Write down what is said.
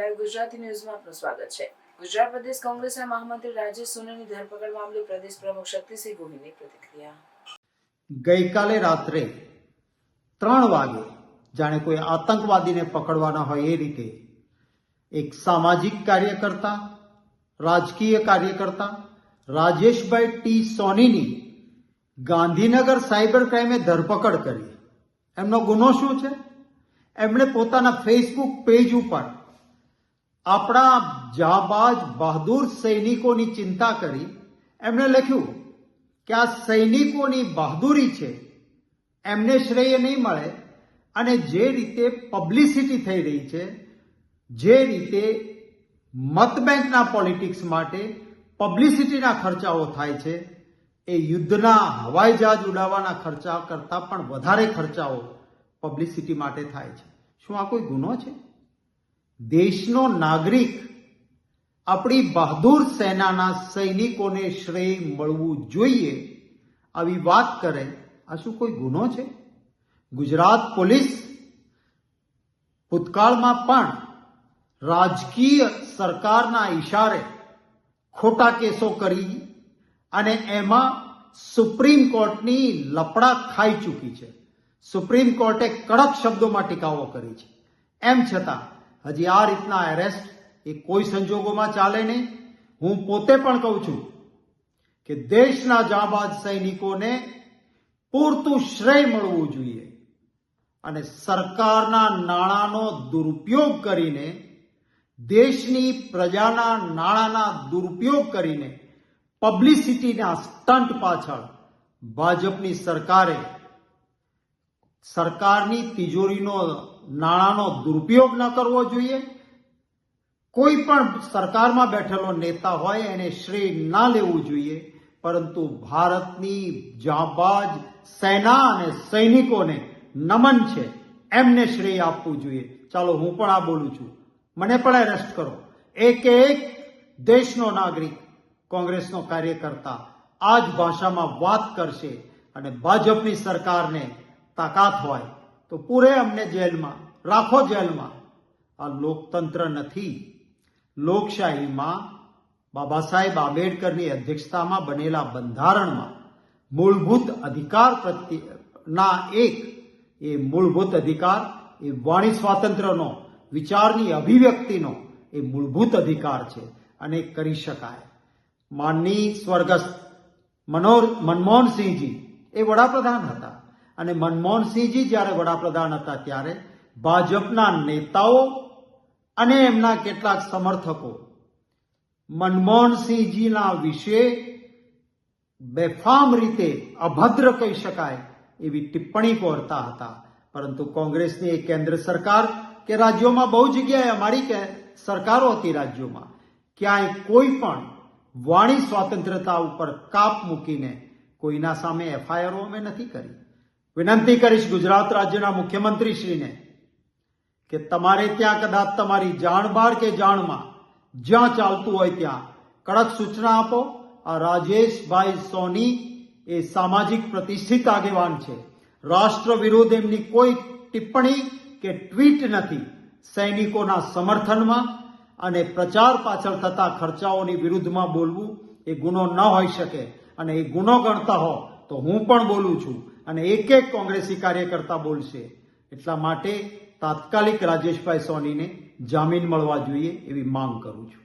Live Gujarati ન્યૂઝમાં આપનું સ્વાગત છે। ગુજરાત પ્રદેશ કોંગ્રેસના મહામંત્રી રાજેશ સોનીની ધરપકડ મામલે પ્રદેશ પ્રમુખ શક્તિસિંહ ગોહિલની પ્રતિક્રિયા। ગઈકાલે રાત્રે 3 વાગે જાણે કોઈ આતંકવાદીને પકડવાના હોય એ રીતે એક સામાજિક કાર્યકર્તા, રાજકીય કાર્યકર્તા રાજેશભાઈ ટી સોનીની ગાંધીનગર સાયબર ક્રાઇમે ધરપકડ કરી। એમનો ગુનો શું છે? એમણે પોતાના ફેસબુક પેજ ઉપર આપણા જાબાજ બહાદુર સૈનિકોની ચિંતા કરી એમણે લખ્યું કે આ સૈનિકોની બહાદુરી છે, એમને શ્રેય નહીં મળે અને જે રીતે પબ્લિસિટી થઈ રહી છે, જે રીતે મતબેંકના પોલિટિક્સ માટે પબ્લિસિટીના ખર્ચાઓ થાય છે, એ યુદ્ધના હવાઈ જહાજ ઉડાવવાના ખર્ચા કરતાં પણ વધારે ખર્ચાઓ પબ્લિસિટી માટે થાય છે। શું આ કોઈ ગુનો છે? દેશનો નાગરિક આપણી બહાદુર સેનાના સૈનિકોને શ્રેય મળવું જોઈએ આવી વાત કરે, આ શું કોઈ ગુનો છે? ગુજરાત પોલીસ ભૂતકાળમાં પણ રાજકીય સરકારના ઇશારે ખોટા કેસો કરી અને એમાં સુપ્રીમ કોર્ટની લપડા ખાઈ ચૂકી છે। સુપ્રીમ કોર્ટે કડક શબ્દોમાં ટીકાઓ કરી છે। એમ છતાં હજી આ રીતના એરેસ્ટ એ કોઈ સંજોગોમાં ચાલે નહીં। હું પોતે પણ કહું છું કે દેશના જાબાજ સૈનિકોને પૂરતું શ્રેય મળવું જોઈએ અને સરકારના નાણાંનો દુરુપયોગ કરીને, દેશની પ્રજાના નાણાંના દુરુપયોગ કરીને પબ્લિસિટીના સ્ટન્ટ પાછળ ભાજપની સરકારે સરકારની તિજોરીનો નાણાંનો દુરુપયોગ ન કરવો જોઈએ। કોઈ પણ સરકારમાં બેઠેલો નેતા હોય એને શ્રેય ના લેવું જોઈએ, પરંતુ ભારતની જાબાજ સેના અને સૈનિકોને નમન છે, એમને શ્રેય આપવું જોઈએ। ચાલો હું પણ આ બોલું છું, મને પણ એરેસ્ટ કરો। એક દેશનો નાગરિક, કોંગ્રેસનો કાર્યકર્તા આ જ ભાષામાં વાત કરશે અને ભાજપની સરકારને તાકાત હોય તો પૂરે અમને જેલમાં રાખો, જેલમાં। આ લોકતંત્ર નથી। લોકશાહીમાં બાબા સાહેબ આંબેડકરની અધ્યક્ષતામાં બનેલા બંધારણમાં મૂળભૂત અધિકાર પ્રત્યેના એ મૂળભૂત અધિકાર એ વાણી સ્વાતંત્ર્યનો, વિચારની અભિવ્યક્તિનો એ મૂળભૂત અધિકાર છે અને કરી શકાય। માનની સ્વર્ગસ્થ મનમોહનસિંહજી એ વડાપ્રધાન હતા અને મનમોહનસિંહજી જ્યારે વડાપ્રધાન હતા ત્યારે ભાજપના નેતાઓ અને એમના કેટલાક સમર્થકો મનમોહનસિંહજીના વિશે બેફામ રીતે અભદ્ર કહી શકાય એવી ટિપ્પણી કરતા હતા। પરંતુ કોંગ્રેસની એક કેન્દ્ર સરકાર કે રાજ્યોમાં બહુ જગ્યાએ અમારી સરકારો હતી રાજ્યોમાં, ક્યાંય કોઈ પણ વાણી સ્વાતંત્ર્યતા ઉપર કાપ મૂકીને કોઈના સામે એફઆઈઆર અમે નથી કરી। વિનંતી કરીશ ગુજરાત રાજ્યના મુખ્યમંત્રીશ્રીને કે તમારે ત્યાં કદાચ તમારી જાણ બહાર કે જાણમાં જ્યાં ચાલતું હોય ત્યાં કડક સૂચના આપો। આ રાજેશભાઈ સોની એ સામાજિક પ્રતિષ્ઠિત આગેવાન છે। રાષ્ટ્ર વિરુદ્ધ એમની કોઈ ટિપ્પણી કે ટ્વીટ નથી। સૈનિકોના સમર્થનમાં અને પ્રચાર પાછળ થતા ખર્ચાઓની વિરુદ્ધમાં બોલવું એ ગુનો ન હોઈ શકે અને એ ગુનો ગણતા હો તો હું પણ બોલું છું અને એક કોંગ્રેસી કાર્યકર્તા બોલશે। એટલા માટે તાત્કાલિક રાજેશભાઈ સોનીને જામીન મળવા જોઈએ એવી માંગ કરું છું।